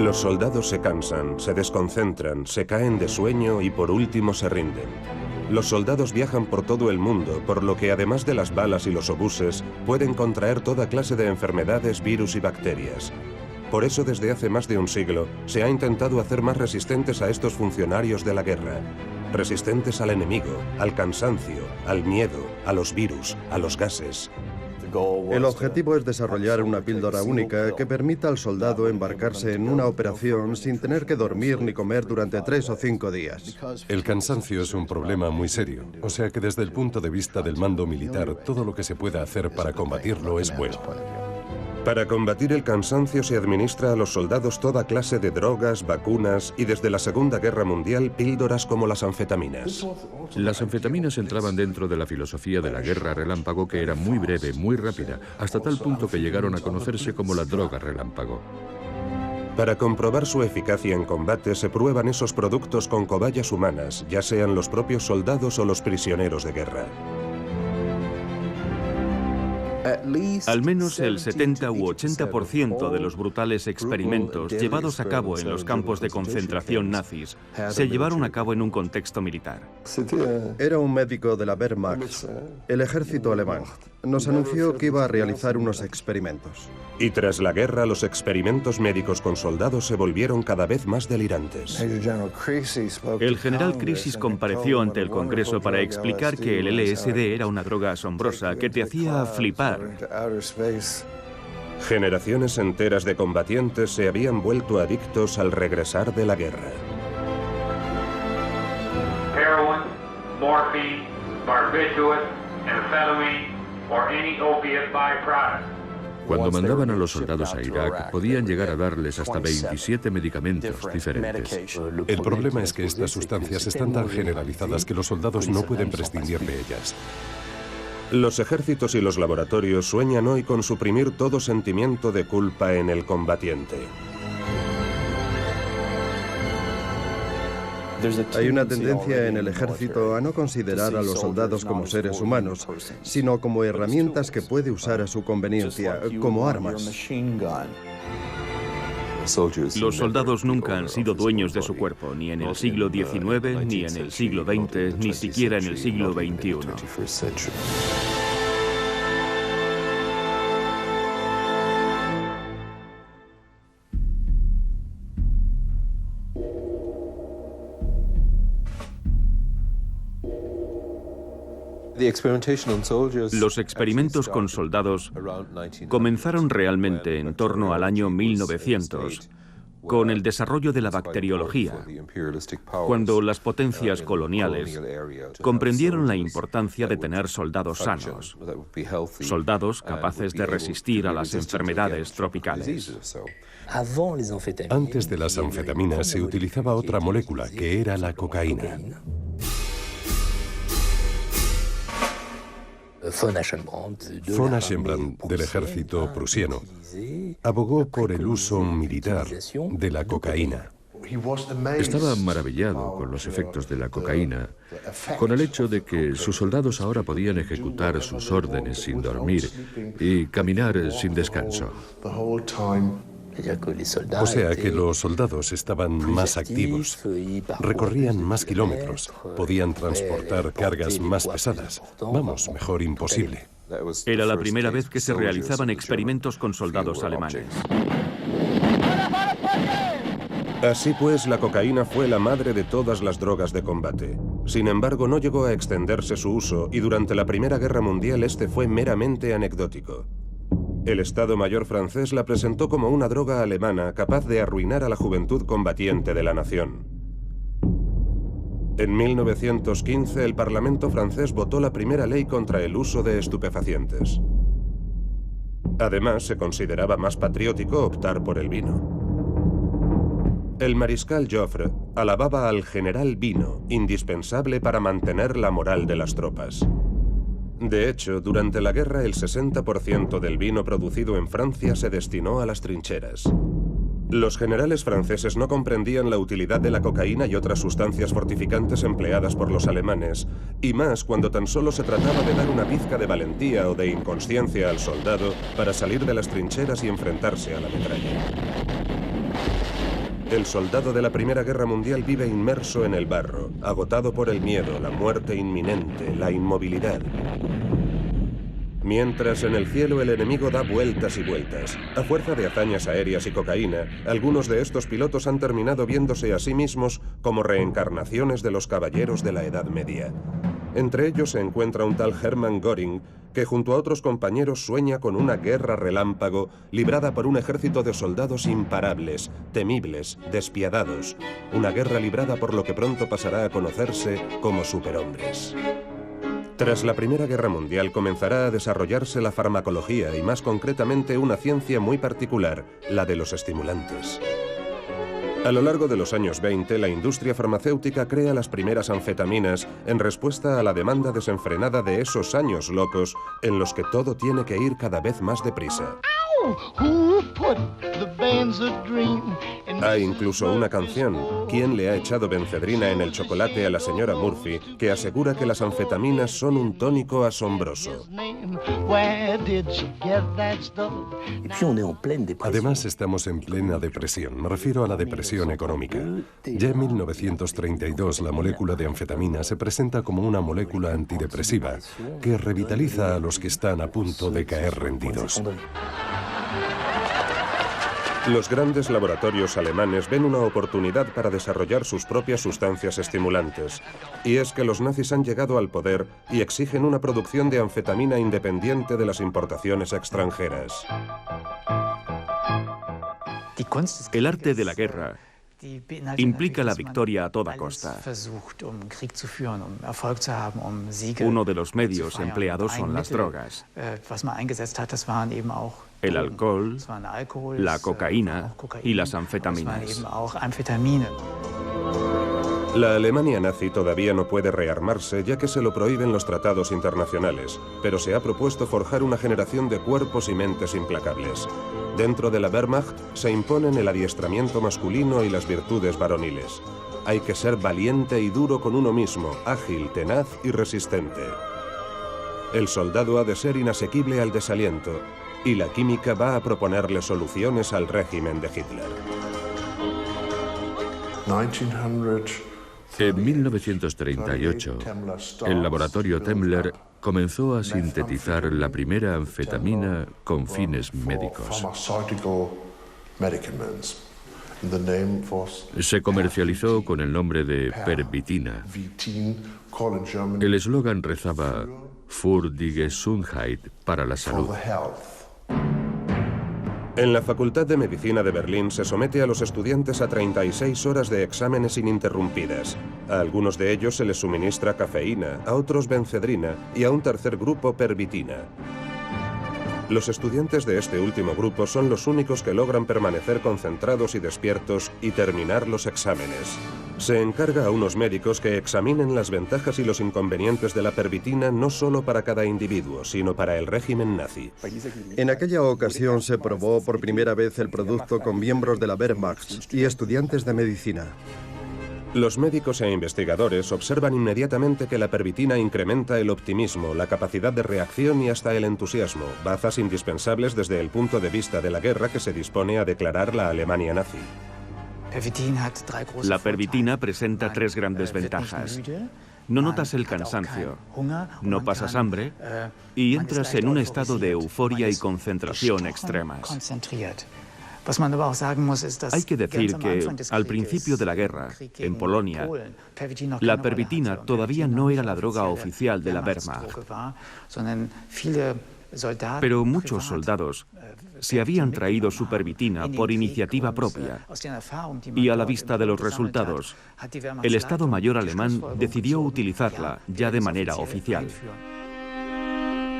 Los soldados se cansan, se desconcentran, se caen de sueño y por último se rinden. Los soldados viajan por todo el mundo, por lo que además de las balas y los obuses, pueden contraer toda clase de enfermedades, virus y bacterias. Por eso desde hace más de un siglo se ha intentado hacer más resistentes a estos funcionarios de la guerra. Resistentes al enemigo, al cansancio, al miedo, a los virus, a los gases. El objetivo es desarrollar una píldora única que permita al soldado embarcarse en una operación sin tener que dormir ni comer durante 3 o 5 días. El cansancio es un problema muy serio, o sea que desde el punto de vista del mando militar, todo lo que se pueda hacer para combatirlo es bueno. Para combatir el cansancio se administra a los soldados toda clase de drogas, vacunas y desde la Segunda Guerra Mundial píldoras como las anfetaminas. Las anfetaminas entraban dentro de la filosofía de la guerra relámpago, que era muy breve, muy rápida, hasta tal punto que llegaron a conocerse como la droga relámpago. Para comprobar su eficacia en combate se prueban esos productos con cobayas humanas, ya sean los propios soldados o los prisioneros de guerra. Al menos el 70 u 80% de los brutales experimentos llevados a cabo en los campos de concentración nazis se llevaron a cabo en un contexto militar. Era un médico de la Wehrmacht, el ejército alemán. Nos anunció que iba a realizar unos experimentos. Y tras la guerra, los experimentos médicos con soldados se volvieron cada vez más delirantes. El general Crisis compareció ante el Congreso para explicar que el LSD era una droga asombrosa que te hacía flipar. Generaciones enteras de combatientes se habían vuelto adictos al regresar de la guerra. Heroin, morphine, barbiturates, amphetamine, or any opiate byproduct. Cuando mandaban a los soldados a Irak, podían llegar a darles hasta 27 medicamentos diferentes. El problema es que estas sustancias están tan generalizadas que los soldados no pueden prescindir de ellas. Los ejércitos y los laboratorios sueñan hoy con suprimir todo sentimiento de culpa en el combatiente. Hay una tendencia en el ejército a no considerar a los soldados como seres humanos, sino como herramientas que puede usar a su conveniencia, como armas. Los soldados nunca han sido dueños de su cuerpo, ni en el siglo XIX, ni en el siglo XX, ni siquiera en el siglo XXI. Los experimentos con soldados comenzaron realmente en torno al año 1900, con el desarrollo de la bacteriología, cuando las potencias coloniales comprendieron la importancia de tener soldados sanos, soldados capaces de resistir a las enfermedades tropicales. Antes de las anfetaminas se utilizaba otra molécula, que era la cocaína. Von Aschenbrand, del ejército prusiano, abogó por el uso militar de la cocaína. Estaba maravillado con los efectos de la cocaína, con el hecho de que sus soldados ahora podían ejecutar sus órdenes sin dormir y caminar sin descanso. O sea que los soldados estaban más activos, recorrían más kilómetros, podían transportar cargas más pesadas. Vamos, mejor imposible. Era la primera vez que se realizaban experimentos con soldados alemanes. Así pues, la cocaína fue la madre de todas las drogas de combate. Sin embargo, no llegó a extenderse su uso y durante la Primera Guerra Mundial este fue meramente anecdótico. El Estado Mayor francés la presentó como una droga alemana capaz de arruinar a la juventud combatiente de la nación. En 1915, el Parlamento francés votó la primera ley contra el uso de estupefacientes. Además, se consideraba más patriótico optar por el vino. El mariscal Joffre alababa al general vino, indispensable para mantener la moral de las tropas. De hecho, durante la guerra el 60% del vino producido en Francia se destinó a las trincheras. Los generales franceses no comprendían la utilidad de la cocaína y otras sustancias fortificantes empleadas por los alemanes, y más cuando tan solo se trataba de dar una pizca de valentía o de inconsciencia al soldado para salir de las trincheras y enfrentarse a la metralla. El soldado de la Primera Guerra Mundial vive inmerso en el barro, agotado por el miedo, la muerte inminente, la inmovilidad. Mientras en el cielo el enemigo da vueltas y vueltas. A fuerza de hazañas aéreas y cocaína, algunos de estos pilotos han terminado viéndose a sí mismos como reencarnaciones de los caballeros de la Edad Media. Entre ellos se encuentra un tal Hermann Göring, que junto a otros compañeros sueña con una guerra relámpago librada por un ejército de soldados imparables, temibles, despiadados. Una guerra librada por lo que pronto pasará a conocerse como superhombres. Tras la Primera Guerra Mundial comenzará a desarrollarse la farmacología y más concretamente una ciencia muy particular, la de los estimulantes. A lo largo de los años 20, la industria farmacéutica crea las primeras anfetaminas en respuesta a la demanda desenfrenada de esos años locos en los que todo tiene que ir cada vez más deprisa. Hay incluso una canción, ¿Quién le ha echado benfedrina en el chocolate a la señora Murphy?, que asegura que las anfetaminas son un tónico asombroso. Además, estamos en plena depresión. Me refiero a la depresión económica. Ya en 1932, la molécula de anfetamina se presenta como una molécula antidepresiva que revitaliza a los que están a punto de caer rendidos. Los grandes laboratorios alemanes ven una oportunidad para desarrollar sus propias sustancias estimulantes. Y es que los nazis han llegado al poder y exigen una producción de anfetamina independiente de las importaciones extranjeras. El arte de la guerra implica la victoria a toda costa. Uno de los medios empleados son las drogas. El alcohol, la cocaína y las anfetaminas. La Alemania nazi todavía no puede rearmarse ya que se lo prohíben los tratados internacionales, pero se ha propuesto forjar una generación de cuerpos y mentes implacables. Dentro de la Wehrmacht se imponen el adiestramiento masculino y las virtudes varoniles. Hay que ser valiente y duro con uno mismo, ágil, tenaz y resistente. El soldado ha de ser inasequible al desaliento, y la química va a proponerle soluciones al régimen de Hitler. En 1938, el laboratorio Temmler comenzó a sintetizar la primera anfetamina con fines médicos. Se comercializó con el nombre de Pervitina. El eslogan rezaba "Für die Gesundheit", para la salud. En la Facultad de Medicina de Berlín se somete a los estudiantes a 36 horas de exámenes ininterrumpidas. A algunos de ellos se les suministra cafeína, a otros benfedrina y a un tercer grupo pervitina. Los estudiantes de este último grupo son los únicos que logran permanecer concentrados y despiertos y terminar los exámenes. Se encarga a unos médicos que examinen las ventajas y los inconvenientes de la pervitina no solo para cada individuo, sino para el régimen nazi. En aquella ocasión se probó por primera vez el producto con miembros de la Wehrmacht y estudiantes de medicina. Los médicos e investigadores observan inmediatamente que la pervitina incrementa el optimismo, la capacidad de reacción y hasta el entusiasmo, bazas indispensables desde el punto de vista de la guerra que se dispone a declarar la Alemania nazi. La pervitina presenta tres grandes ventajas. No notas el cansancio, no pasas hambre y entras en un estado de euforia y concentración extremas. Hay que decir que al principio de la guerra, en Polonia, la pervitina todavía no era la droga oficial de la Wehrmacht. Pero muchos soldados se habían traído su pervitina por iniciativa propia. Y a la vista de los resultados, el Estado Mayor alemán decidió utilizarla ya de manera oficial.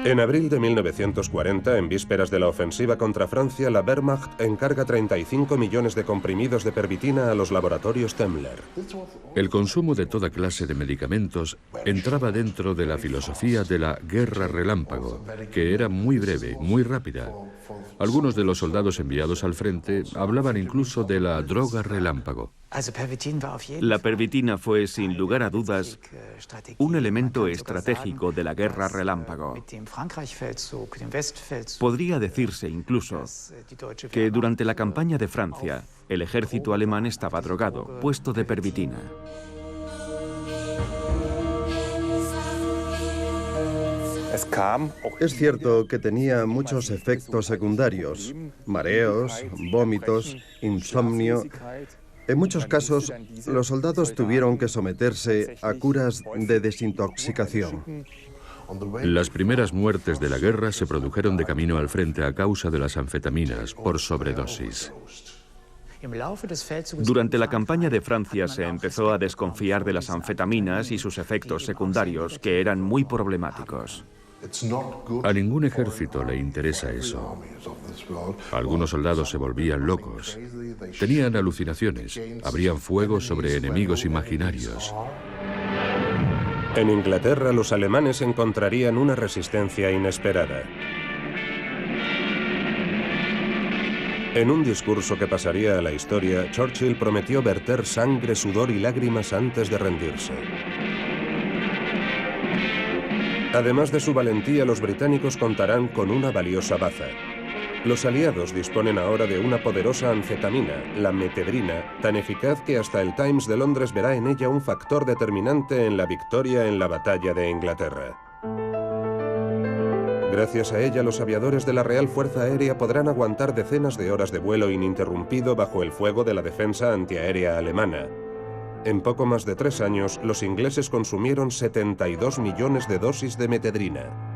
En abril de 1940, en vísperas de la ofensiva contra Francia, la Wehrmacht encarga 35 millones de comprimidos de pervitina a los laboratorios Temmler. El consumo de toda clase de medicamentos entraba dentro de la filosofía de la guerra relámpago, que era muy breve, muy rápida. Algunos de los soldados enviados al frente hablaban incluso de la droga relámpago. La pervitina fue, sin lugar a dudas, un elemento estratégico de la guerra relámpago. Podría decirse incluso que durante la campaña de Francia, el ejército alemán estaba drogado, puesto de pervitina. Es cierto que tenía muchos efectos secundarios: mareos, vómitos, insomnio. En muchos casos, los soldados tuvieron que someterse a curas de desintoxicación. Las primeras muertes de la guerra se produjeron de camino al frente a causa de las anfetaminas por sobredosis. Durante la campaña de Francia se empezó a desconfiar de las anfetaminas y sus efectos secundarios, que eran muy problemáticos. A ningún ejército le interesa eso. Algunos soldados se volvían locos, tenían alucinaciones, abrían fuego sobre enemigos imaginarios. En Inglaterra, los alemanes encontrarían una resistencia inesperada. En un discurso que pasaría a la historia, Churchill prometió verter sangre, sudor y lágrimas antes de rendirse. Además de su valentía, los británicos contarán con una valiosa baza. Los aliados disponen ahora de una poderosa anfetamina, la metedrina, tan eficaz que hasta el Times de Londres verá en ella un factor determinante en la victoria en la batalla de Inglaterra. Gracias a ella, los aviadores de la Real Fuerza Aérea podrán aguantar decenas de horas de vuelo ininterrumpido bajo el fuego de la defensa antiaérea alemana. En poco más de 3 años, los ingleses consumieron 72 millones de dosis de metedrina.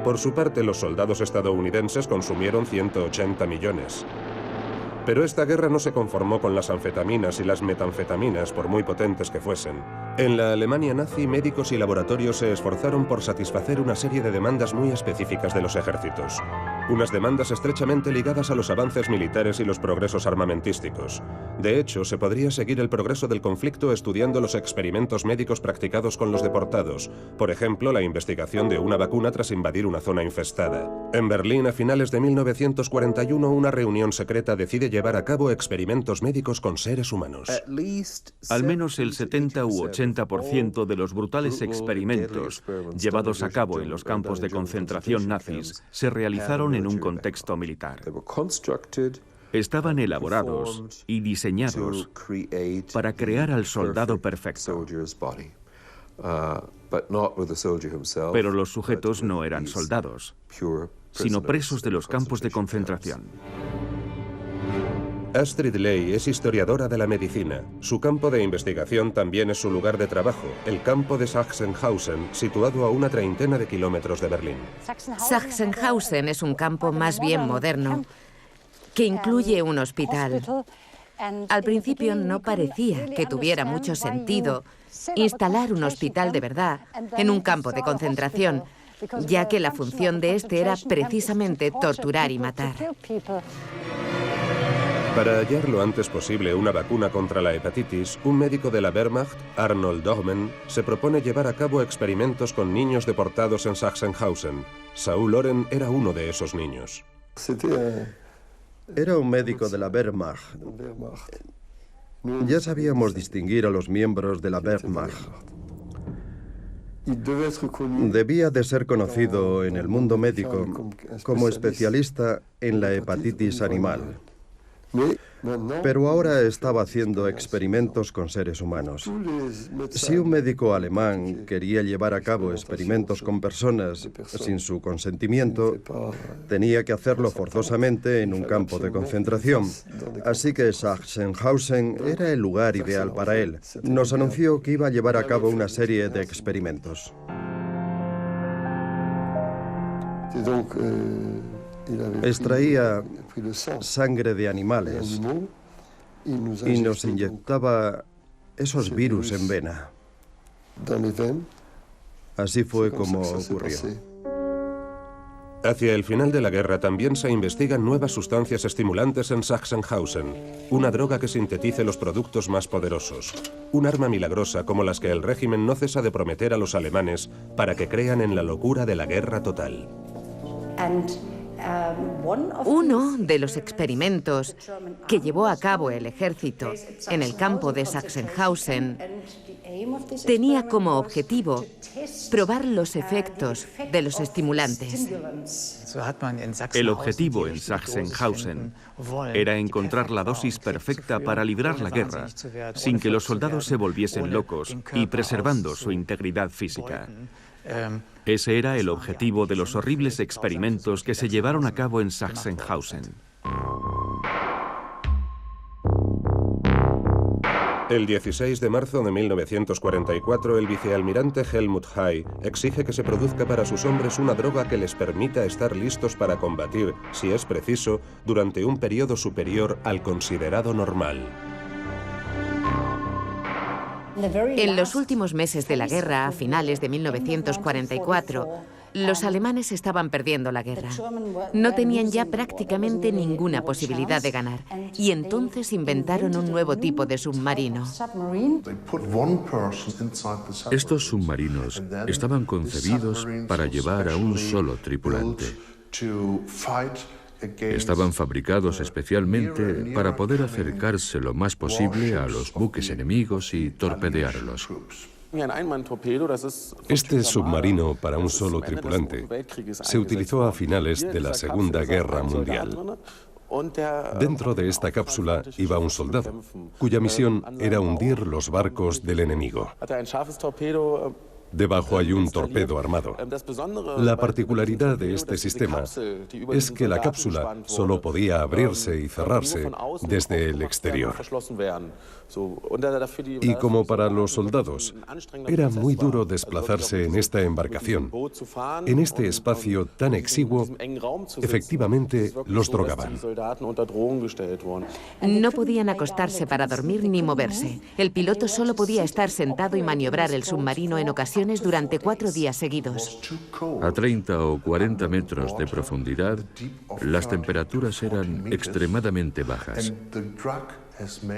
Por su parte, los soldados estadounidenses consumieron 180 millones. Pero esta guerra no se conformó con las anfetaminas y las metanfetaminas, por muy potentes que fuesen. En la Alemania nazi, médicos y laboratorios se esforzaron por satisfacer una serie de demandas muy específicas de los ejércitos. Unas demandas estrechamente ligadas a los avances militares y los progresos armamentísticos. De hecho, se podría seguir el progreso del conflicto estudiando los experimentos médicos practicados con los deportados. Por ejemplo, la investigación de una vacuna tras invadir una zona infestada. En Berlín, a finales de 1941, una reunión secreta decide llevar a cabo experimentos médicos con seres humanos. Al menos el 70 u 80% de los brutales experimentos llevados a cabo en los campos de concentración nazis se realizaron en un contexto militar. Estaban elaborados y diseñados para crear al soldado perfecto. Pero los sujetos no eran soldados, sino presos de los campos de concentración. Astrid Ley es historiadora de la medicina. Su campo de investigación también es su lugar de trabajo, el campo de Sachsenhausen, situado a una 30 de kilómetros de Berlín. Sachsenhausen es un campo más bien moderno, que incluye un hospital. Al principio no parecía que tuviera mucho sentido instalar un hospital de verdad en un campo de concentración, ya que la función de este era precisamente torturar y matar. Para hallar lo antes posible una vacuna contra la hepatitis, un médico de la Wehrmacht, Arnold Dogmen, se propone llevar a cabo experimentos con niños deportados en Sachsenhausen. Saul Loren era uno de esos niños. Era un médico de la Wehrmacht. Ya sabíamos distinguir a los miembros de la Wehrmacht. Debía de ser conocido en el mundo médico como especialista en la hepatitis animal. Pero ahora estaba haciendo experimentos con seres humanos. Si un médico alemán quería llevar a cabo experimentos con personas sin su consentimiento, tenía que hacerlo forzosamente en un campo de concentración. Así que Sachsenhausen era el lugar ideal para él. Nos anunció que iba a llevar a cabo una serie de experimentos. Extraía sangre de animales y nos inyectaba esos virus en vena. Así fue como ocurrió. Hacia el final de la guerra también se investigan nuevas sustancias estimulantes en Sachsenhausen, una droga que sintetice los productos más poderosos, un arma milagrosa como las que el régimen no cesa de prometer a los alemanes para que crean en la locura de la guerra total. Uno de los experimentos que llevó a cabo el ejército en el campo de Sachsenhausen tenía como objetivo probar los efectos de los estimulantes. El objetivo en Sachsenhausen era encontrar la dosis perfecta para librar la guerra, sin que los soldados se volviesen locos y preservando su integridad física. Ese era el objetivo de los horribles experimentos que se llevaron a cabo en Sachsenhausen. El 16 de marzo de 1944, el vicealmirante Helmut Hay exige que se produzca para sus hombres una droga que les permita estar listos para combatir, si es preciso, durante un periodo superior al considerado normal. En los últimos meses de la guerra, a finales de 1944, los alemanes estaban perdiendo la guerra. No tenían ya prácticamente ninguna posibilidad de ganar, y entonces inventaron un nuevo tipo de submarino. Estos submarinos estaban concebidos para llevar a un solo tripulante. Estaban fabricados especialmente para poder acercarse lo más posible a los buques enemigos y torpedearlos. Este submarino para un solo tripulante se utilizó a finales de la Segunda Guerra Mundial. Dentro de esta cápsula iba un soldado, cuya misión era hundir los barcos del enemigo. Debajo hay un torpedo armado. La particularidad de este sistema es que la cápsula solo podía abrirse y cerrarse desde el exterior. Y como para los soldados, era muy duro desplazarse en esta embarcación. En este espacio tan exiguo, efectivamente los drogaban. No podían acostarse para dormir ni moverse. El piloto solo podía estar sentado y maniobrar el submarino en ocasiones durante 4 días seguidos. A 30 o 40 metros de profundidad, las temperaturas eran extremadamente bajas.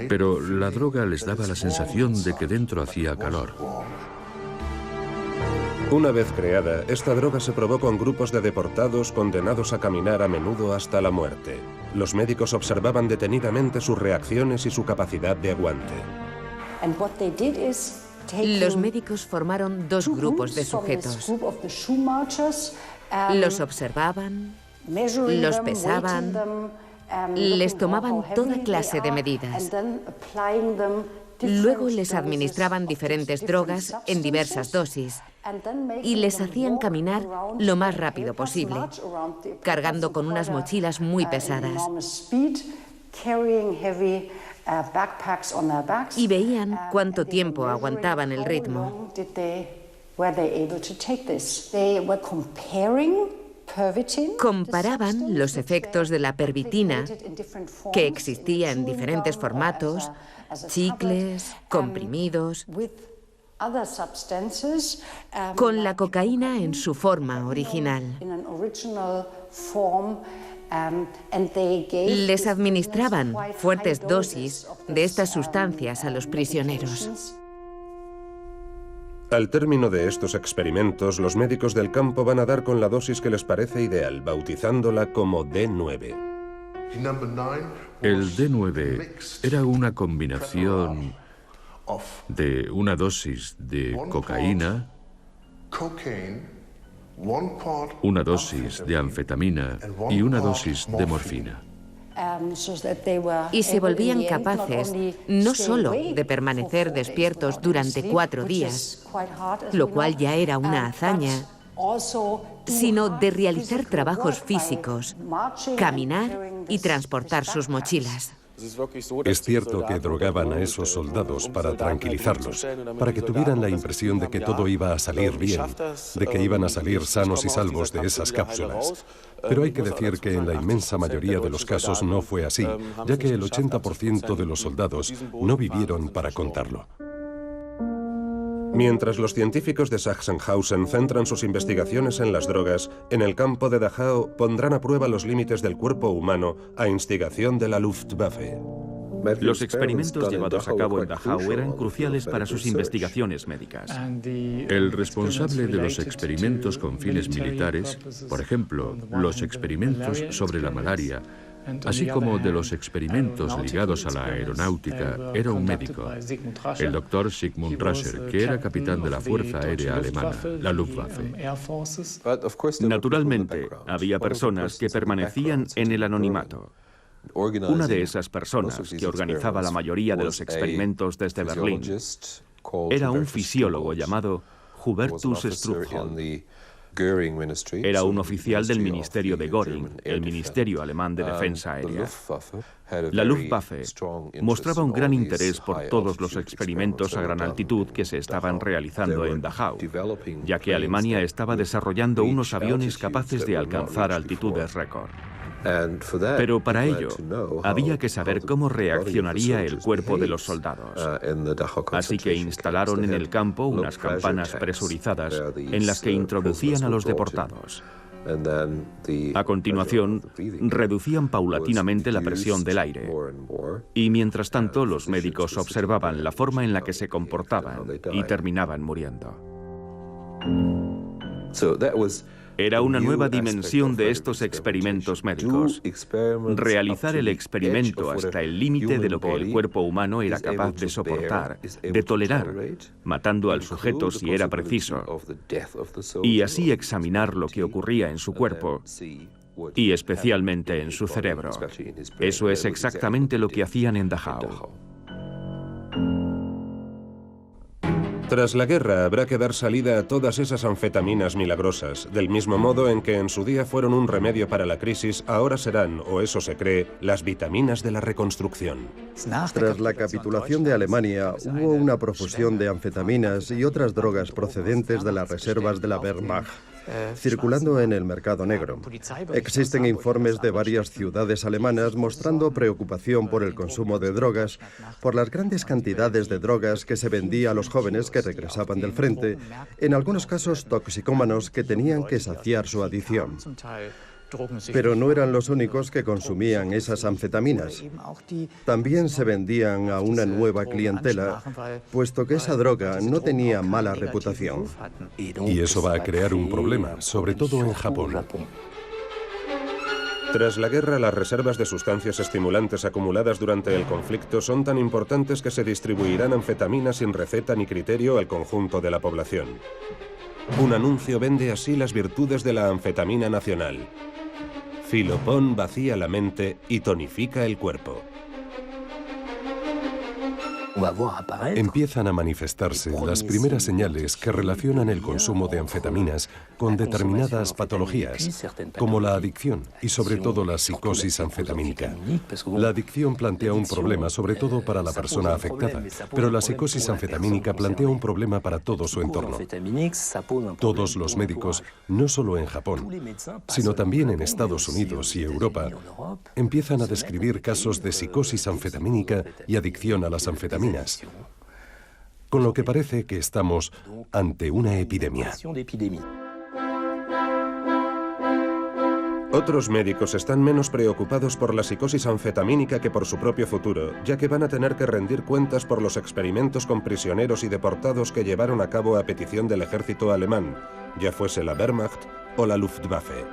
Pero la droga les daba la sensación de que dentro hacía calor. Una vez creada, esta droga se probó con grupos de deportados condenados a caminar a menudo hasta la muerte. Los médicos observaban detenidamente sus reacciones y su capacidad de aguante. Los médicos formaron 2 grupos de sujetos. Los observaban, los pesaban, les tomaban toda clase de medidas. Luego les administraban diferentes drogas en diversas dosis y les hacían caminar lo más rápido posible, cargando con unas mochilas muy pesadas. Y veían cuánto tiempo aguantaban el ritmo. Comparaban los efectos de la pervitina, que existía en diferentes formatos, chicles, comprimidos, con la cocaína en su forma original. Les administraban fuertes dosis de estas sustancias a los prisioneros. Al término de estos experimentos, los médicos del campo van a dar con la dosis que les parece ideal, bautizándola como D9. El D9 era una combinación de una dosis de cocaína, una dosis de anfetamina y una dosis de morfina. Y se volvían capaces no solo de permanecer despiertos durante 4 días, lo cual ya era una hazaña, sino de realizar trabajos físicos, caminar y transportar sus mochilas. Es cierto que drogaban a esos soldados para tranquilizarlos, para que tuvieran la impresión de que todo iba a salir bien, de que iban a salir sanos y salvos de esas cápsulas. Pero hay que decir que en la inmensa mayoría de los casos no fue así, ya que el 80% de los soldados no vivieron para contarlo. Mientras los científicos de Sachsenhausen centran sus investigaciones en las drogas, en el campo de Dachau pondrán a prueba los límites del cuerpo humano a instigación de la Luftwaffe. Los experimentos llevados a cabo en Dachau eran cruciales para sus investigaciones médicas. El responsable de los experimentos con fines militares, por ejemplo, los experimentos sobre la malaria, así como de los experimentos ligados a la aeronáutica, era un médico, el doctor Sigmund Rascher, que era capitán de la Fuerza Aérea Alemana, la Luftwaffe. Naturalmente, había personas que permanecían en el anonimato. Una de esas personas, que organizaba la mayoría de los experimentos desde Berlín, era un fisiólogo llamado Hubertus Struthol. Era un oficial del ministerio de Göring, el Ministerio Alemán de Defensa Aérea. La Luftwaffe mostraba un gran interés por todos los experimentos a gran altitud que se estaban realizando en Dachau, ya que Alemania estaba desarrollando unos aviones capaces de alcanzar altitudes récord. Pero para ello, había que saber cómo reaccionaría el cuerpo de los soldados. Así que instalaron en el campo unas campanas presurizadas en las que introducían a los deportados. A continuación, reducían paulatinamente la presión del aire. Y mientras tanto, los médicos observaban la forma en la que se comportaban y terminaban muriendo. Era una nueva dimensión de estos experimentos médicos. Realizar el experimento hasta el límite de lo que el cuerpo humano era capaz de soportar, de tolerar, matando al sujeto si era preciso, y así examinar lo que ocurría en su cuerpo y especialmente en su cerebro. Eso es exactamente lo que hacían en Dachau. Tras la guerra habrá que dar salida a todas esas anfetaminas milagrosas, del mismo modo en que en su día fueron un remedio para la crisis, ahora serán, o eso se cree, las vitaminas de la reconstrucción. Tras la capitulación de Alemania, hubo una profusión de anfetaminas y otras drogas procedentes de las reservas de la Wehrmacht, circulando en el mercado negro. Existen informes de varias ciudades alemanas mostrando preocupación por el consumo de drogas, por las grandes cantidades de drogas que se vendía a los jóvenes que regresaban del frente, en algunos casos toxicómanos que tenían que saciar su adicción. Pero no eran los únicos que consumían esas anfetaminas. También se vendían a una nueva clientela, puesto que esa droga no tenía mala reputación. Y eso va a crear un problema, sobre todo en Japón. Tras la guerra, las reservas de sustancias estimulantes acumuladas durante el conflicto son tan importantes que se distribuirán anfetaminas sin receta ni criterio al conjunto de la población. Un anuncio vende así las virtudes de la anfetamina nacional. Filopón vacía la mente y tonifica el cuerpo. Empiezan a manifestarse las primeras señales que relacionan el consumo de anfetaminas con determinadas patologías, como la adicción y sobre todo la psicosis anfetamínica. La adicción plantea un problema sobre todo para la persona afectada, pero la psicosis anfetamínica plantea un problema para todo su entorno. Todos los médicos, no solo en Japón, sino también en Estados Unidos y Europa, empiezan a describir casos de psicosis anfetamínica y adicción a las anfetaminas, con lo que parece que estamos ante una epidemia. Otros médicos están menos preocupados por la psicosis anfetamínica que por su propio futuro, ya que van a tener que rendir cuentas por los experimentos con prisioneros y deportados que llevaron a cabo a petición del ejército alemán, ya fuese la Wehrmacht o la Luftwaffe.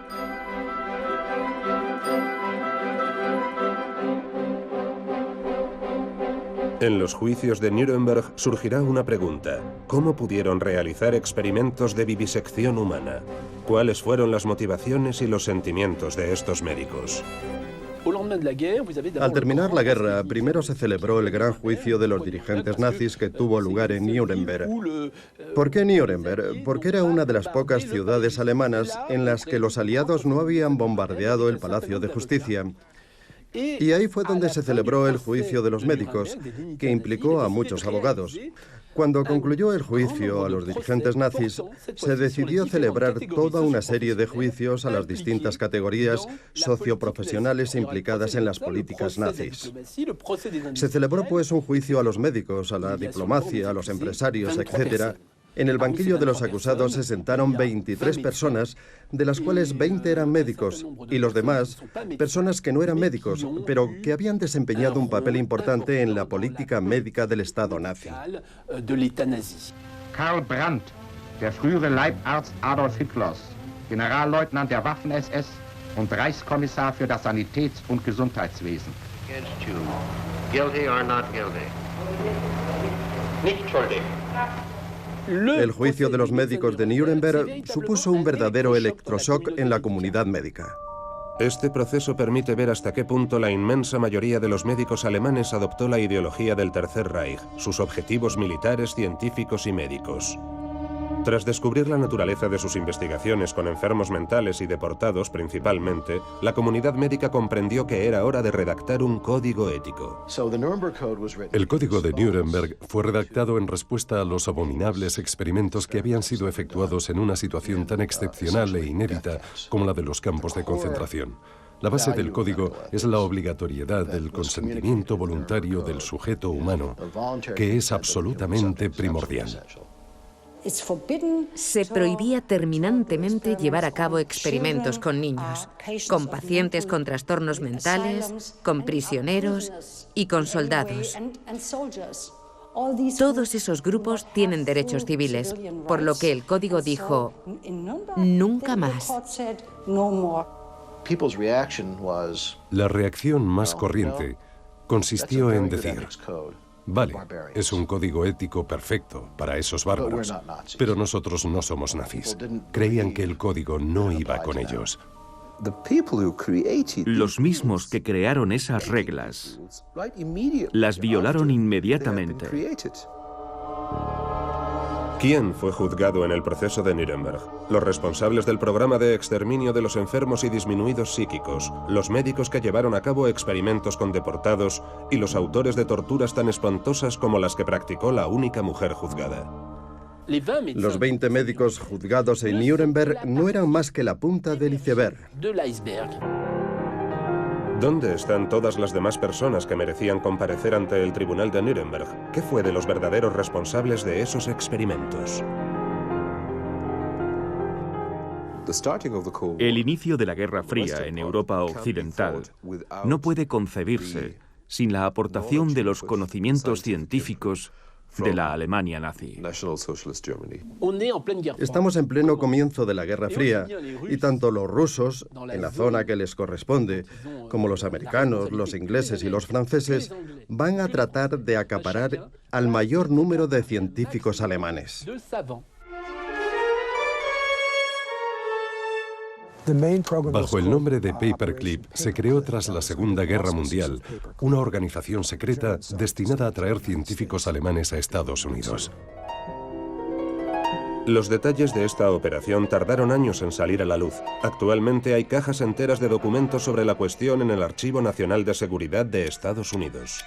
En los juicios de Nuremberg surgirá una pregunta. ¿Cómo pudieron realizar experimentos de vivisección humana? ¿Cuáles fueron las motivaciones y los sentimientos de estos médicos? Al terminar la guerra, primero se celebró el gran juicio de los dirigentes nazis que tuvo lugar en Nuremberg. ¿Por qué Nuremberg? Porque era una de las pocas ciudades alemanas en las que los aliados no habían bombardeado el Palacio de Justicia. Y ahí fue donde se celebró el juicio de los médicos, que implicó a muchos abogados. Cuando concluyó el juicio a los dirigentes nazis, se decidió celebrar toda una serie de juicios a las distintas categorías socioprofesionales implicadas en las políticas nazis. Se celebró pues un juicio a los médicos, a la diplomacia, a los empresarios, etc., En el banquillo de los acusados se sentaron 23 personas, de las cuales 20 eran médicos, y los demás, personas que no eran médicos, pero que habían desempeñado un papel importante en la política médica del Estado nazi. Karl Brandt, der frühere Leibarzt Adolf Hitlers, Generalleutnant der Waffen-SS und Reichskommissar für das Sanitäts- und Gesundheitswesen. Against you, guilty or not guilty? Nicht schuldig. El juicio de los médicos de Nuremberg supuso un verdadero electroshock en la comunidad médica. Este proceso permite ver hasta qué punto la inmensa mayoría de los médicos alemanes adoptó la ideología del Tercer Reich, sus objetivos militares, científicos y médicos. Tras descubrir la naturaleza de sus investigaciones con enfermos mentales y deportados principalmente, la comunidad médica comprendió que era hora de redactar un código ético. El Código de Nuremberg fue redactado en respuesta a los abominables experimentos que habían sido efectuados en una situación tan excepcional e inédita como la de los campos de concentración. La base del código es la obligatoriedad del consentimiento voluntario del sujeto humano, que es absolutamente primordial. Se prohibía terminantemente llevar a cabo experimentos con niños, con pacientes con trastornos mentales, con prisioneros y con soldados. Todos esos grupos tienen derechos civiles, por lo que el código dijo, nunca más. La reacción más corriente consistió en decir: vale, es un código ético perfecto para esos bárbaros, pero nosotros no somos nazis. Creían que el código no iba con ellos. Los mismos que crearon esas reglas las violaron inmediatamente. ¿Quién fue juzgado en el proceso de Nuremberg? Los responsables del programa de exterminio de los enfermos y disminuidos psíquicos, los médicos que llevaron a cabo experimentos con deportados y los autores de torturas tan espantosas como las que practicó la única mujer juzgada. Los 20 médicos juzgados en Nuremberg no eran más que la punta del iceberg. ¿Dónde están todas las demás personas que merecían comparecer ante el tribunal de Nuremberg? ¿Qué fue de los verdaderos responsables de esos experimentos? El inicio de la Guerra Fría en Europa Occidental no puede concebirse sin la aportación de los conocimientos científicos de la Alemania nazi. Estamos en pleno comienzo de la Guerra Fría y tanto los rusos, en la zona que les corresponde, como los americanos, los ingleses y los franceses, van a tratar de acaparar al mayor número de científicos alemanes. Bajo el nombre de Paperclip se creó tras la Segunda Guerra Mundial una organización secreta destinada a traer científicos alemanes a Estados Unidos. Los detalles de esta operación tardaron años en salir a la luz. Actualmente hay cajas enteras de documentos sobre la cuestión en el Archivo Nacional de Seguridad de Estados Unidos.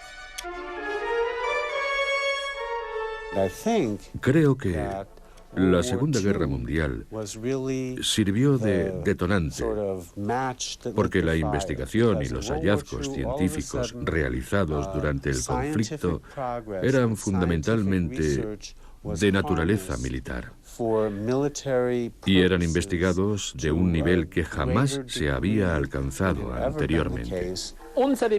Creo que la Segunda Guerra Mundial sirvió de detonante, porque la investigación y los hallazgos científicos realizados durante el conflicto eran fundamentalmente de naturaleza militar y eran investigados de un nivel que jamás se había alcanzado anteriormente.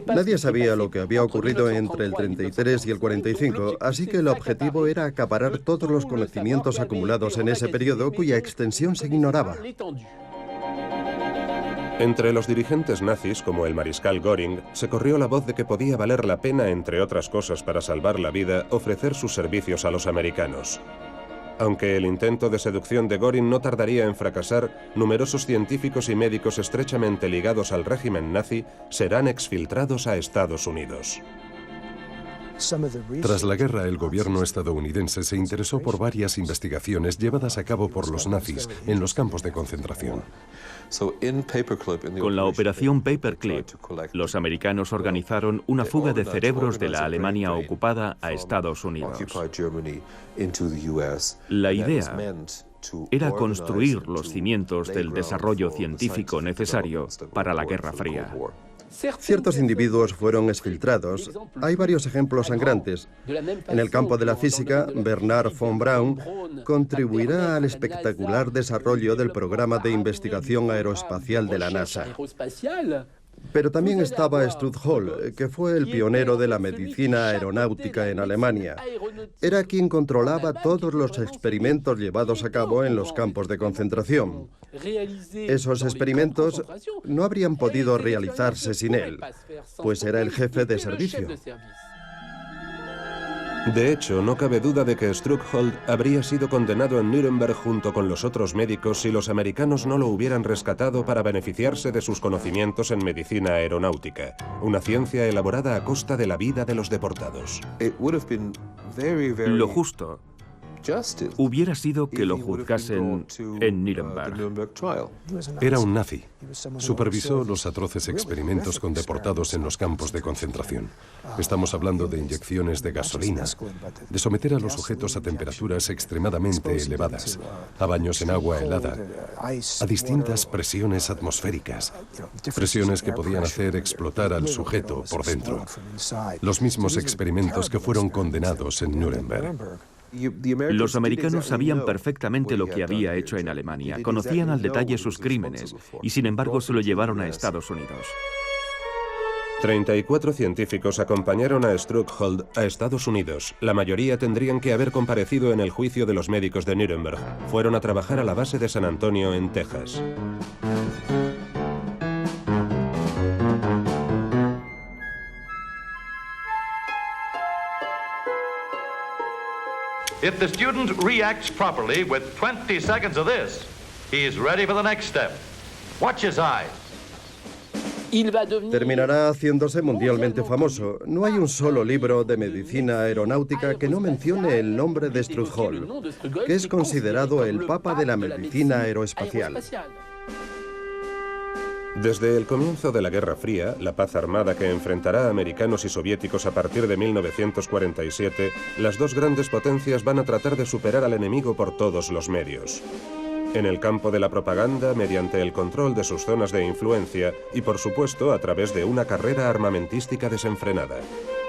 Nadie sabía lo que había ocurrido entre el 33 y el 45, así que el objetivo era acaparar todos los conocimientos acumulados en ese periodo cuya extensión se ignoraba. Entre los dirigentes nazis, como el mariscal Göring, se corrió la voz de que podía valer la pena, entre otras cosas para salvar la vida, ofrecer sus servicios a los americanos. Aunque el intento de seducción de Göring no tardaría en fracasar, numerosos científicos y médicos estrechamente ligados al régimen nazi serán exfiltrados a Estados Unidos. Tras la guerra, el gobierno estadounidense se interesó por varias investigaciones llevadas a cabo por los nazis en los campos de concentración. Con la operación Paperclip, los americanos organizaron una fuga de cerebros de la Alemania ocupada a Estados Unidos. La idea era construir los cimientos del desarrollo científico necesario para la Guerra Fría. Ciertos individuos fueron exfiltrados. Hay varios ejemplos sangrantes. En el campo de la física, Bernard von Braun contribuirá al espectacular desarrollo del programa de investigación aeroespacial de la NASA. Pero también estaba Strudhol, que fue el pionero de la medicina aeronáutica en Alemania. Era quien controlaba todos los experimentos llevados a cabo en los campos de concentración. Esos experimentos no habrían podido realizarse sin él, pues era el jefe de servicio. De hecho, no cabe duda de que Strughold habría sido condenado en Nuremberg junto con los otros médicos si los americanos no lo hubieran rescatado para beneficiarse de sus conocimientos en medicina aeronáutica, una ciencia elaborada a costa de la vida de los deportados. Lo justo hubiera sido que lo juzgasen en Nuremberg. Era un nazi. Supervisó los atroces experimentos con deportados en los campos de concentración. Estamos hablando de inyecciones de gasolina, de someter a los sujetos a temperaturas extremadamente elevadas, a baños en agua helada, a distintas presiones atmosféricas, presiones que podían hacer explotar al sujeto por dentro. Los mismos experimentos que fueron condenados en Nuremberg. Los americanos sabían perfectamente lo que había hecho en Alemania, conocían al detalle sus crímenes y sin embargo se lo llevaron a Estados Unidos. 34 científicos acompañaron a Strughold a Estados Unidos. La mayoría tendrían que haber comparecido en el juicio de los médicos de Nuremberg. Fueron a trabajar a la base de San Antonio, en Texas. If the student reacts properly with 20 seconds of this, he is ready for the next step. Watch his eyes. Terminará haciéndose mundialmente famoso. No hay un solo libro de medicina aeronáutica que no mencione el nombre de Strudhol, que es considerado el papa de la medicina aeroespacial. Desde el comienzo de la Guerra Fría, la paz armada que enfrentará a americanos y soviéticos a partir de 1947, las dos grandes potencias van a tratar de superar al enemigo por todos los medios. En el campo de la propaganda, mediante el control de sus zonas de influencia y, por supuesto, a través de una carrera armamentística desenfrenada.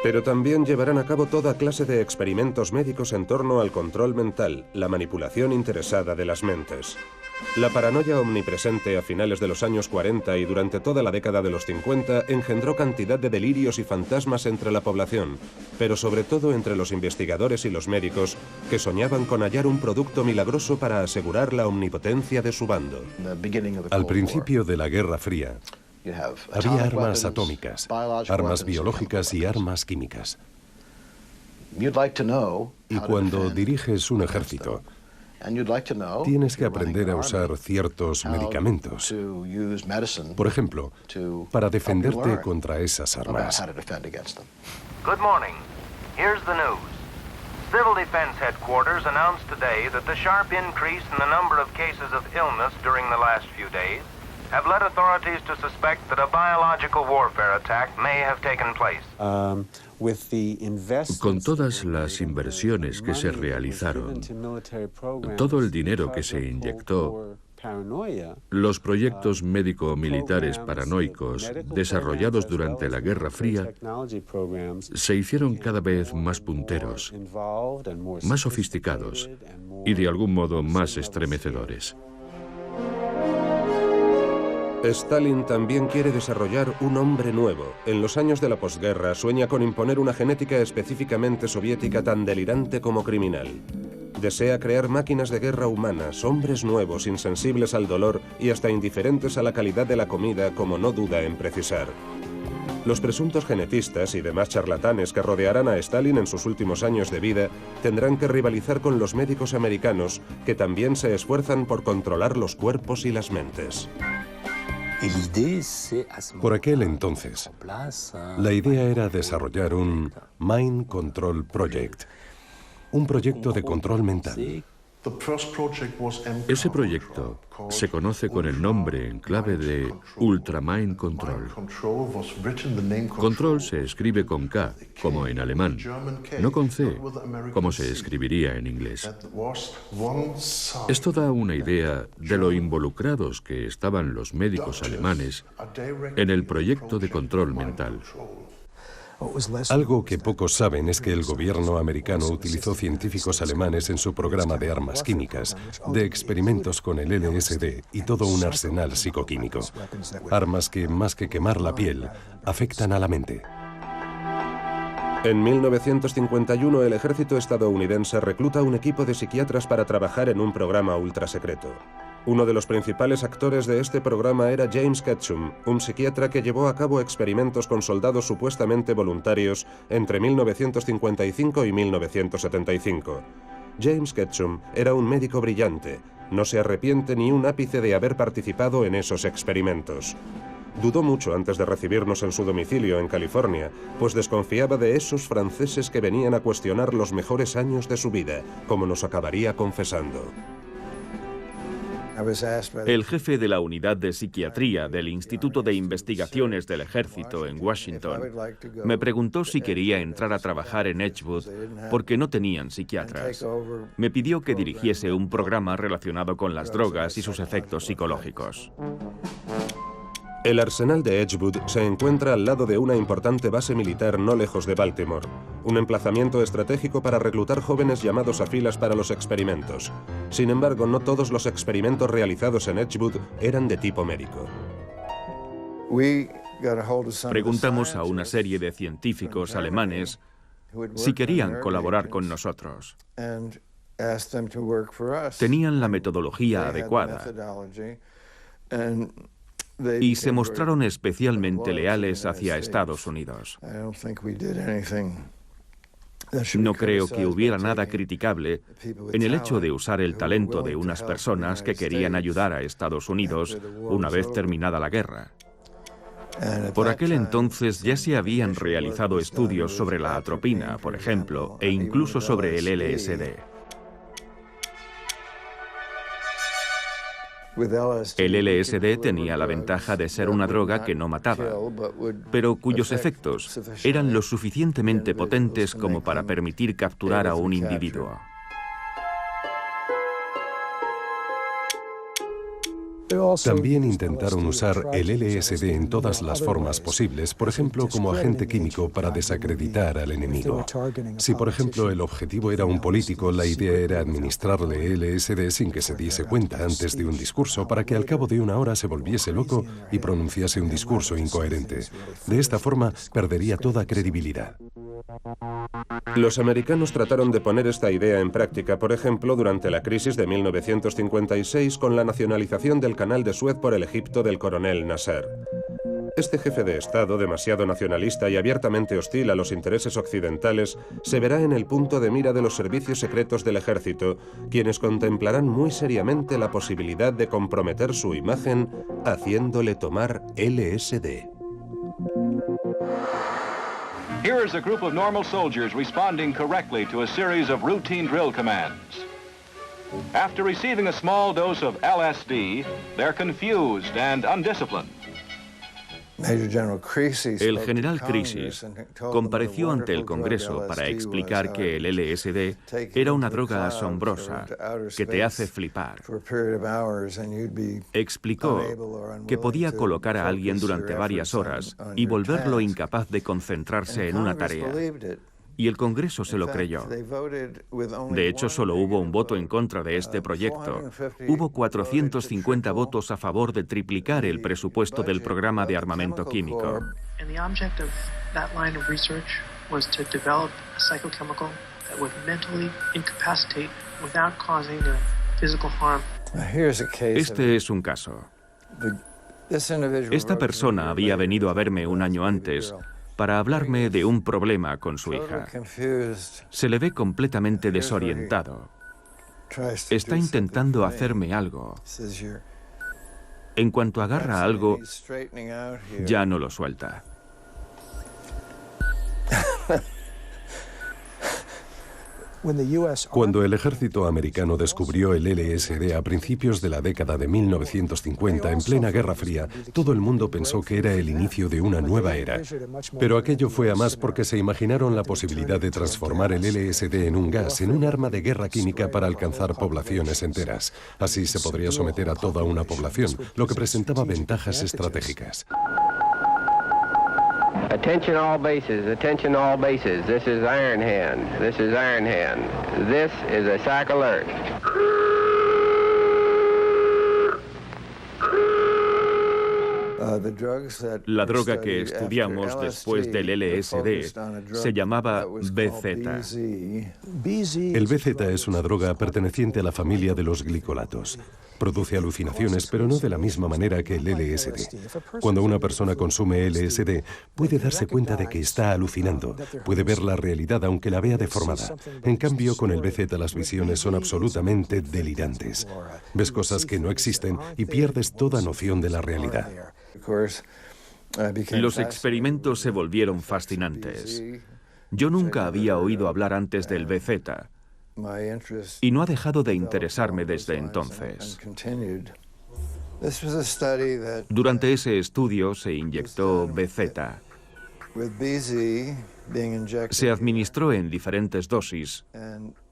Pero también llevarán a cabo toda clase de experimentos médicos en torno al control mental, la manipulación interesada de las mentes. La paranoia omnipresente a finales de los años 40 y durante toda la década de los 50 engendró cantidad de delirios y fantasmas entre la población, pero sobre todo entre los investigadores y los médicos que soñaban con hallar un producto milagroso para asegurar la omnipotencia de su bando. Al principio de la Guerra Fría, había armas atómicas, armas biológicas y armas químicas. Y cuando diriges un ejército, tienes que aprender a usar ciertos medicamentos. Por ejemplo, para defenderte contra esas armas. Good morning. Here's the news. Civil Defense Headquarters announced today that the sharp increase in the number of cases of illness during the last few days have led authorities to suspect that a biological warfare attack may have taken place. Con todas las inversiones que se realizaron, todo el dinero que se inyectó, los proyectos médico-militares paranoicos desarrollados durante la Guerra Fría se hicieron cada vez más punteros, más sofisticados y de algún modo más estremecedores. Stalin también quiere desarrollar un hombre nuevo. En los años de la posguerra sueña con imponer una genética específicamente soviética tan delirante como criminal. Desea crear máquinas de guerra humanas, hombres nuevos, insensibles al dolor y hasta indiferentes a la calidad de la comida, como no duda en precisar. Los presuntos genetistas y demás charlatanes que rodearán a Stalin en sus últimos años de vida tendrán que rivalizar con los médicos americanos, que también se esfuerzan por controlar los cuerpos y las mentes. Por aquel entonces, la idea era desarrollar un Mind Control Project, un proyecto de control mental. Ese proyecto se conoce con el nombre en clave de Ultramind Control. Control se escribe con K, como en alemán, no con C, como se escribiría en inglés. Esto da una idea de lo involucrados que estaban los médicos alemanes en el proyecto de control mental. Algo que pocos saben es que el gobierno americano utilizó científicos alemanes en su programa de armas químicas, de experimentos con el LSD y todo un arsenal psicoquímico. Armas que, más que quemar la piel, afectan a la mente. En 1951, el ejército estadounidense recluta un equipo de psiquiatras para trabajar en un programa ultrasecreto. Uno de los principales actores de este programa era James Ketchum, un psiquiatra que llevó a cabo experimentos con soldados supuestamente voluntarios entre 1955 y 1975. James Ketchum era un médico brillante. No se arrepiente ni un ápice de haber participado en esos experimentos. Dudó mucho antes de recibirnos en su domicilio en California, pues desconfiaba de esos franceses que venían a cuestionar los mejores años de su vida, como nos acabaría confesando. El jefe de la unidad de psiquiatría del Instituto de Investigaciones del Ejército en Washington me preguntó si quería entrar a trabajar en Edgewood porque no tenían psiquiatras. Me pidió que dirigiese un programa relacionado con las drogas y sus efectos psicológicos. El arsenal de Edgewood se encuentra al lado de una importante base militar no lejos de Baltimore, un emplazamiento estratégico para reclutar jóvenes llamados a filas para los experimentos. Sin embargo, no todos los experimentos realizados en Edgewood eran de tipo médico. Preguntamos a una serie de científicos alemanes si querían colaborar con nosotros. Tenían la metodología adecuada y se mostraron especialmente leales hacia Estados Unidos. No creo que hubiera nada criticable en el hecho de usar el talento de unas personas que querían ayudar a Estados Unidos una vez terminada la guerra. Por aquel entonces ya se habían realizado estudios sobre la atropina, por ejemplo, e incluso sobre el LSD. El LSD tenía la ventaja de ser una droga que no mataba, pero cuyos efectos eran lo suficientemente potentes como para permitir capturar a un individuo. También intentaron usar el LSD en todas las formas posibles, por ejemplo, como agente químico para desacreditar al enemigo. Si, por ejemplo, el objetivo era un político, la idea era administrarle LSD sin que se diese cuenta antes de un discurso para que al cabo de una hora se volviese loco y pronunciase un discurso incoherente. De esta forma, perdería toda credibilidad. Los americanos trataron de poner esta idea en práctica, por ejemplo, durante la crisis de 1956 con la nacionalización del canal de Suez por el Egipto del coronel Nasser. Este jefe de Estado, demasiado nacionalista y abiertamente hostil a los intereses occidentales, se verá en el punto de mira de los servicios secretos del ejército, quienes contemplarán muy seriamente la posibilidad de comprometer su imagen haciéndole tomar LSD. Here is a group of normal soldiers responding correctly to a series of routine drill commands. After receiving a small dose of LSD, they're confused and undisciplined. El general Crisis compareció ante el Congreso para explicar que el LSD era una droga asombrosa que te hace flipar. Explicó que podía colocar a alguien durante varias horas y volverlo incapaz de concentrarse en una tarea. Y el Congreso se lo creyó. De hecho, solo hubo un voto en contra de este proyecto. Hubo 450 votos a favor de triplicar el presupuesto del programa de armamento químico. Este es un caso. Esta persona había venido a verme un año antes para hablarme de un problema con su hija. Se le ve completamente desorientado. Está intentando hacerme algo. En cuanto agarra algo, ya no lo Cuando el ejército americano descubrió el LSD a principios de la década de 1950, en plena Guerra Fría, todo el mundo pensó que era el inicio de una nueva era. Pero aquello fue a más porque se imaginaron la posibilidad de transformar el LSD en un gas, en un arma de guerra química para alcanzar poblaciones enteras. Así se podría someter a toda una población, lo que presentaba ventajas estratégicas. Attention all bases, attention all bases. This is Iron Hand. This is Iron Hand. This is a SAC alert. La droga que estudiamos después del LSD se llamaba BZ. El BZ es una droga perteneciente a la familia de los glicolatos. Produce alucinaciones, pero no de la misma manera que el LSD. Cuando una persona consume LSD, puede darse cuenta de que está alucinando. Puede ver la realidad aunque la vea deformada. En cambio, con el BZ las visiones son absolutamente delirantes. Ves cosas que no existen y pierdes toda noción de la realidad. Los experimentos se volvieron fascinantes. Yo nunca había oído hablar antes del BZ. Y no ha dejado de interesarme desde entonces. Durante ese estudio se inyectó BZ. Se administró en diferentes dosis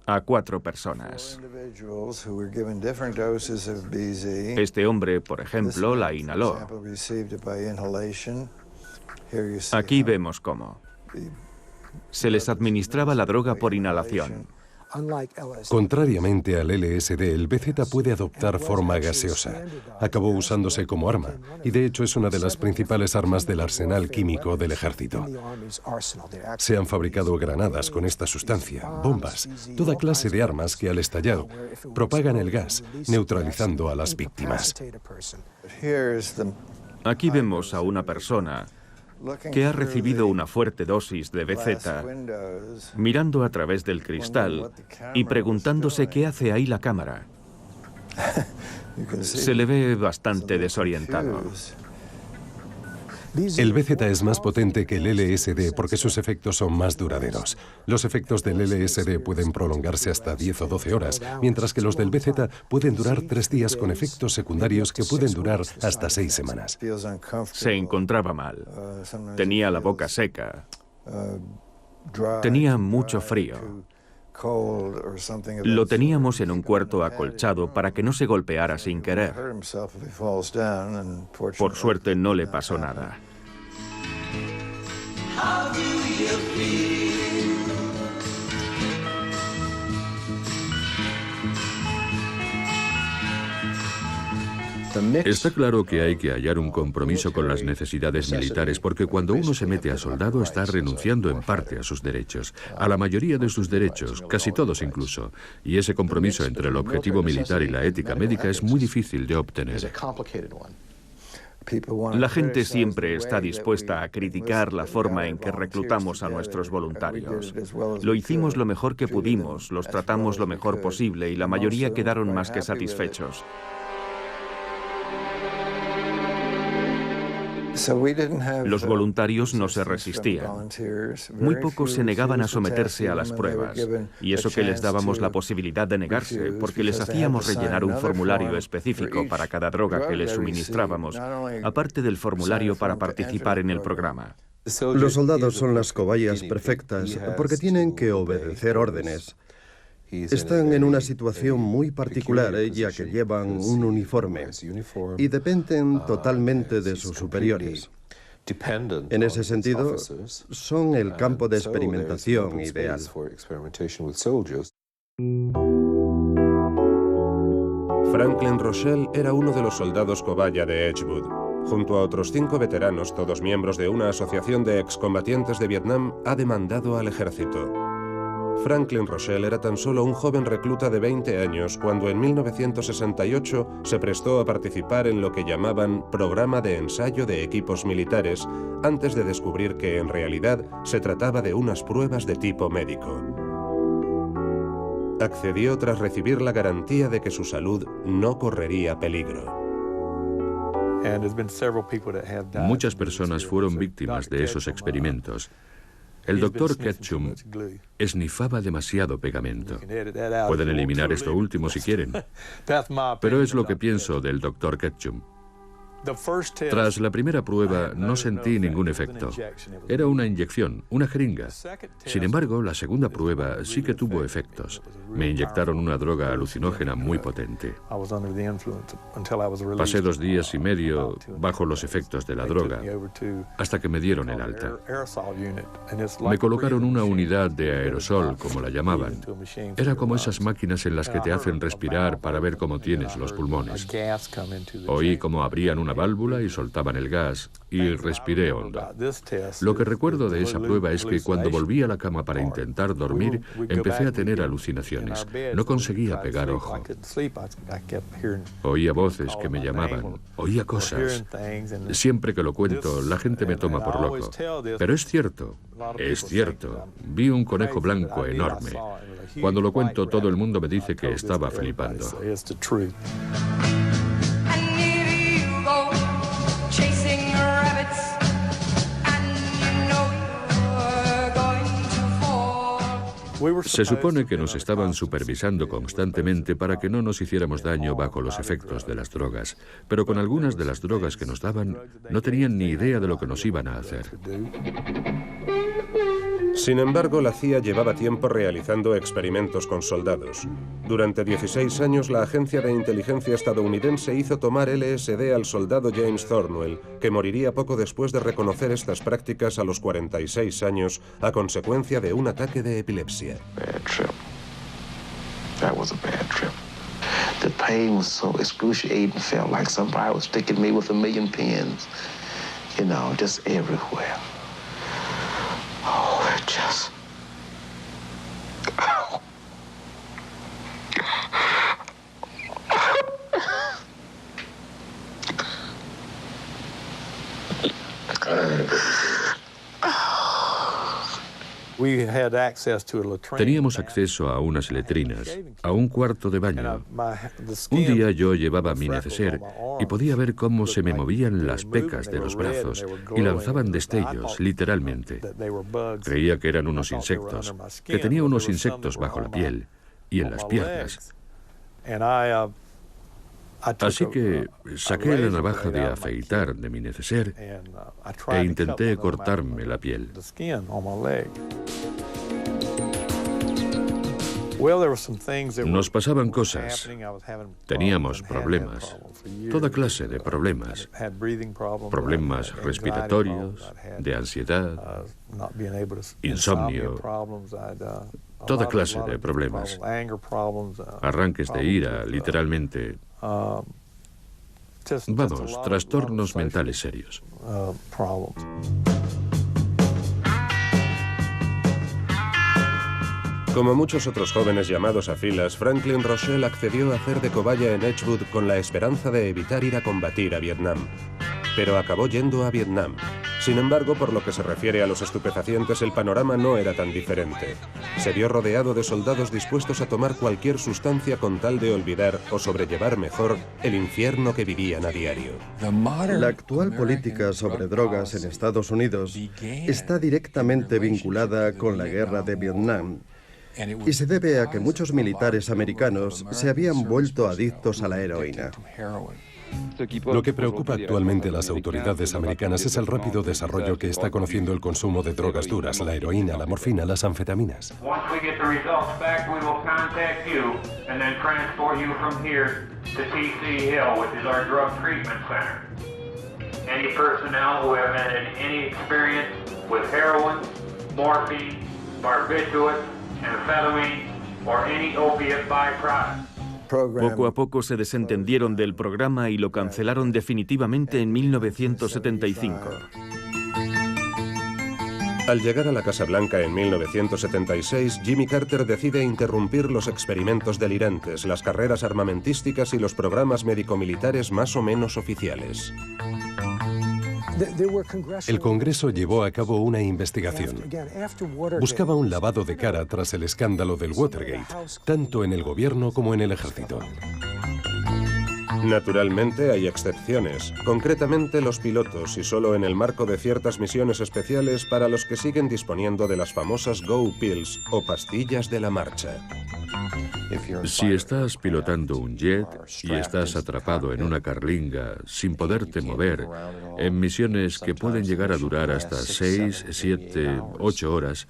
a 4 personas. Este hombre, por ejemplo, la inhaló. Aquí vemos cómo. Se les administraba la droga por inhalación. Contrariamente al LSD, el BZ puede adoptar forma gaseosa. Acabó usándose como arma, y de hecho es una de las principales armas del arsenal químico del ejército. Se han fabricado granadas con esta sustancia, bombas, toda clase de armas que al estallar propagan el gas, neutralizando a las víctimas. Aquí vemos a una persona que ha recibido una fuerte dosis de BZ, mirando a través del cristal y preguntándose qué hace ahí la cámara. Se le ve bastante desorientado. El BZ es más potente que el LSD porque sus efectos son más duraderos. Los efectos del LSD pueden prolongarse hasta 10 o 12 horas, mientras que los del BZ pueden durar 3 días con efectos secundarios que pueden durar hasta 6 semanas. Se encontraba mal. Tenía la boca seca. Tenía mucho frío. Lo teníamos en un cuarto acolchado para que no se golpeara sin querer. Por suerte no le pasó nada. Está claro que hay que hallar un compromiso con las necesidades militares, porque cuando uno se mete a soldado está renunciando en parte a sus derechos, a la mayoría de sus derechos, casi todos incluso, y ese compromiso entre el objetivo militar y la ética médica es muy difícil de obtener. La gente siempre está dispuesta a criticar la forma en que reclutamos a nuestros voluntarios. Lo hicimos lo mejor que pudimos, los tratamos lo mejor posible y la mayoría quedaron más que satisfechos. Los voluntarios no se resistían. Muy pocos se negaban a someterse a las pruebas, y eso que les dábamos la posibilidad de negarse, porque les hacíamos rellenar un formulario específico para cada droga que les suministrábamos, aparte del formulario para participar en el programa. Los soldados son las cobayas perfectas porque tienen que obedecer órdenes. Están en una situación muy particular, ya que llevan un uniforme y dependen totalmente de sus superiores. En ese sentido, son el campo de experimentación ideal. Franklin Rochelle era uno de los soldados cobaya de Edgewood. Junto a otros 5 veteranos, todos miembros de una asociación de excombatientes de Vietnam, ha demandado al ejército. Franklin Rochelle era tan solo un joven recluta de 20 años cuando en 1968 se prestó a participar en lo que llamaban Programa de Ensayo de Equipos Militares, antes de descubrir que en realidad se trataba de unas pruebas de tipo médico. Accedió tras recibir la garantía de que su salud no correría peligro. Muchas personas fueron víctimas de esos experimentos. El doctor Ketchum esnifaba demasiado pegamento. Pueden eliminar esto último si quieren. Pero es lo que pienso del doctor Ketchum. Tras la primera prueba no sentí ningún efecto. Era una inyección, una jeringa. Sin embargo, la segunda prueba sí que tuvo efectos. Me inyectaron una droga alucinógena muy potente. Pasé 2 días y medio bajo los efectos de la droga, hasta que me dieron el alta. Me colocaron una unidad de aerosol, como la llamaban. Era como esas máquinas en las que te hacen respirar para ver cómo tienes los pulmones. Oí cómo abrían una válvula y soltaban el gas, y respiré hondo. Lo que recuerdo de esa prueba es que cuando volví a la cama para intentar dormir, empecé a tener alucinaciones. No conseguía pegar ojo. Oía voces que me llamaban, oía cosas. Siempre que lo cuento, la gente me toma por loco. Pero es cierto. Vi un conejo blanco enorme. Cuando lo cuento, todo el mundo me dice que estaba flipando. Se supone que nos estaban supervisando constantemente para que no nos hiciéramos daño bajo los efectos de las drogas, pero con algunas de las drogas que nos daban no tenían ni idea de lo que nos iban a hacer. Sin embargo, la CIA llevaba tiempo realizando experimentos con soldados. Durante 16 años, la agencia de inteligencia estadounidense hizo tomar LSD al soldado James Thornwell, que moriría poco después de reconocer estas prácticas a los 46 años a consecuencia de un ataque de epilepsia. Bad trip. That was a bad trip. The pain was so excruciating, felt like somebody was sticking me with 1,000,000 pins. You know, just everywhere. Oh, it just... Teníamos acceso a unas letrinas, a un cuarto de baño. Un día yo llevaba mi neceser y podía ver cómo se me movían las pecas de los brazos y lanzaban destellos, literalmente. Creía que eran unos insectos, que tenía unos insectos bajo la piel y en las piernas. Así que saqué la navaja de afeitar de mi neceser e intenté cortarme la piel. Nos pasaban cosas. Teníamos problemas. Toda clase de problemas. Problemas respiratorios, de ansiedad, insomnio. Toda clase de problemas. Arranques de ira, literalmente. Vamos, trastornos mentales serios. Como muchos otros jóvenes llamados a filas, Franklin Rochelle accedió a hacer de cobaya en Edgewood con la esperanza de evitar ir a combatir a Vietnam. Pero acabó yendo a Vietnam. Sin embargo, por lo que se refiere a los estupefacientes, el panorama no era tan diferente. Se vio rodeado de soldados dispuestos a tomar cualquier sustancia con tal de olvidar o sobrellevar mejor el infierno que vivían a diario. La actual política sobre drogas en Estados Unidos está directamente vinculada con la guerra de Vietnam y se debe a que muchos militares americanos se habían vuelto adictos a la heroína. Lo que preocupa actualmente a las autoridades americanas es el rápido desarrollo que está conociendo el consumo de drogas duras, la heroína, la morfina, las anfetaminas. Poco a poco se desentendieron del programa y lo cancelaron definitivamente en 1975. Al llegar a la Casa Blanca en 1976, Jimmy Carter decide interrumpir los experimentos delirantes, las carreras armamentísticas y los programas médico-militares más o menos oficiales. El Congreso llevó a cabo una investigación. Buscaba un lavado de cara tras el escándalo del Watergate, tanto en el gobierno como en el ejército. Naturalmente hay excepciones, concretamente los pilotos y solo en el marco de ciertas misiones especiales para los que siguen disponiendo de las famosas Go Pills o pastillas de la marcha. Si estás pilotando un jet y estás atrapado en una carlinga sin poderte mover, en misiones que pueden llegar a durar hasta 6, 7, 8 horas,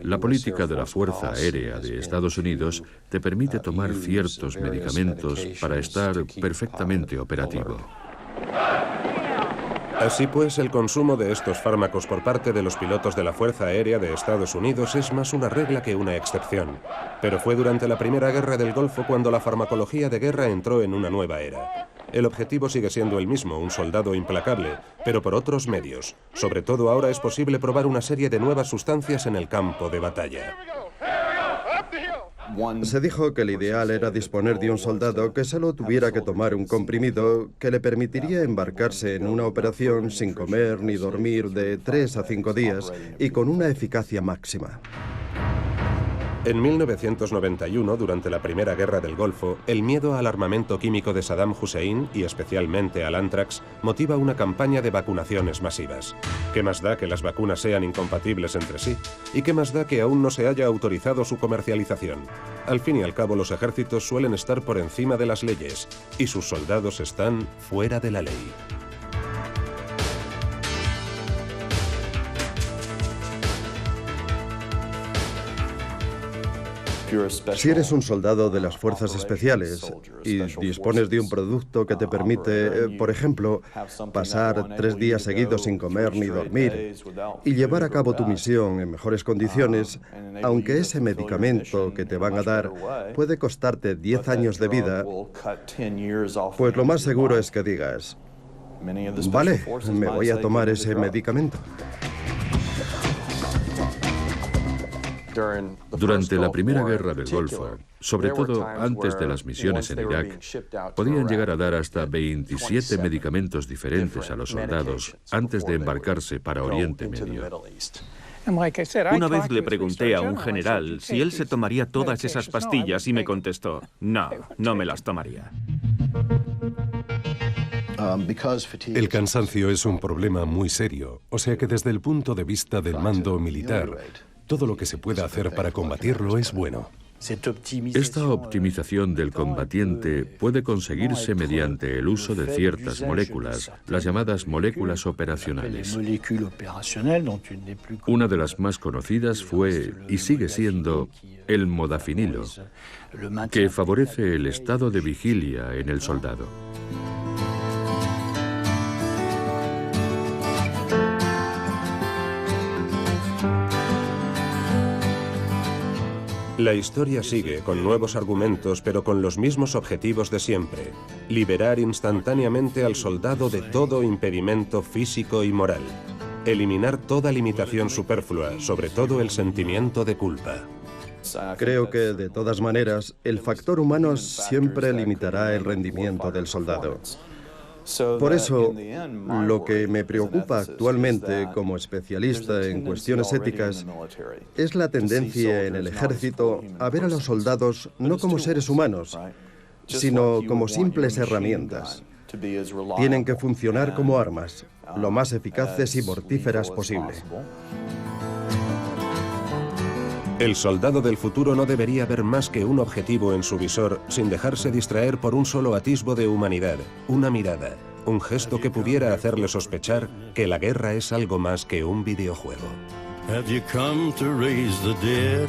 la política de la Fuerza Aérea de Estados Unidos te permite tomar ciertos medicamentos para estar perfectamente operativo. Así pues, el consumo de estos fármacos por parte de los pilotos de la Fuerza Aérea de Estados Unidos es más una regla que una excepción. Pero fue durante la Primera Guerra del Golfo cuando la farmacología de guerra entró en una nueva era. El objetivo sigue siendo el mismo, un soldado implacable, pero por otros medios. Sobre todo ahora es posible probar una serie de nuevas sustancias en el campo de batalla. Se dijo que el ideal era disponer de un soldado que solo tuviera que tomar un comprimido que le permitiría embarcarse en una operación sin comer ni dormir de 3 a 5 días y con una eficacia máxima. En 1991, durante la Primera Guerra del Golfo, el miedo al armamento químico de Saddam Hussein, y especialmente al anthrax, motiva una campaña de vacunaciones masivas. ¿Qué más da que las vacunas sean incompatibles entre sí? ¿Y qué más da que aún no se haya autorizado su comercialización? Al fin y al cabo, los ejércitos suelen estar por encima de las leyes, y sus soldados están fuera de la ley. Si eres un soldado de las fuerzas especiales y dispones de un producto que te permite, por ejemplo, pasar 3 días seguidos sin comer ni dormir y llevar a cabo tu misión en mejores condiciones, aunque ese medicamento que te van a dar puede costarte 10 años de vida, pues lo más seguro es que digas, vale, me voy a tomar ese medicamento. Durante la Primera Guerra del Golfo, sobre todo antes de las misiones en Irak, podían llegar a dar hasta 27 medicamentos diferentes a los soldados antes de embarcarse para Oriente Medio. Una vez le pregunté a un general si él se tomaría todas esas pastillas y me contestó, no, no me las tomaría. El cansancio es un problema muy serio, o sea que desde el punto de vista del mando militar, todo lo que se pueda hacer para combatirlo es bueno. Esta optimización del combatiente puede conseguirse mediante el uso de ciertas moléculas, las llamadas moléculas operacionales. Una de las más conocidas fue, y sigue siendo, el modafinilo, que favorece el estado de vigilia en el soldado. La historia sigue con nuevos argumentos, pero con los mismos objetivos de siempre: liberar instantáneamente al soldado de todo impedimento físico y moral, eliminar toda limitación superflua, sobre todo el sentimiento de culpa. Creo que, de todas maneras, el factor humano siempre limitará el rendimiento del soldado. Por eso, lo que me preocupa actualmente como especialista en cuestiones éticas es la tendencia en el ejército a ver a los soldados no como seres humanos, sino como simples herramientas. Tienen que funcionar como armas, lo más eficaces y mortíferas posible. El soldado del futuro no debería ver más que un objetivo en su visor sin dejarse distraer por un solo atisbo de humanidad, una mirada, un gesto que pudiera hacerle sospechar que la guerra es algo más que un videojuego. Have you come to raise the dead?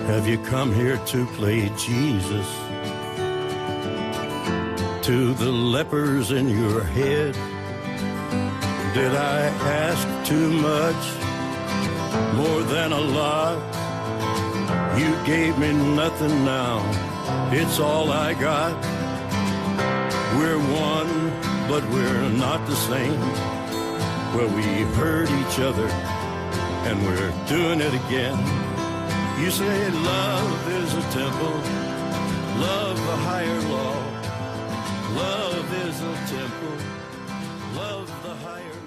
Have you come here to play Jesus? To the lepers in your head? Did I ask too much? More than a lot. You gave me nothing now. It's all I got. We're one, but we're not the same. Well, we hurt each other, and we're doing it again. You say love is a temple, love a higher law. Love is a temple, love the higher law.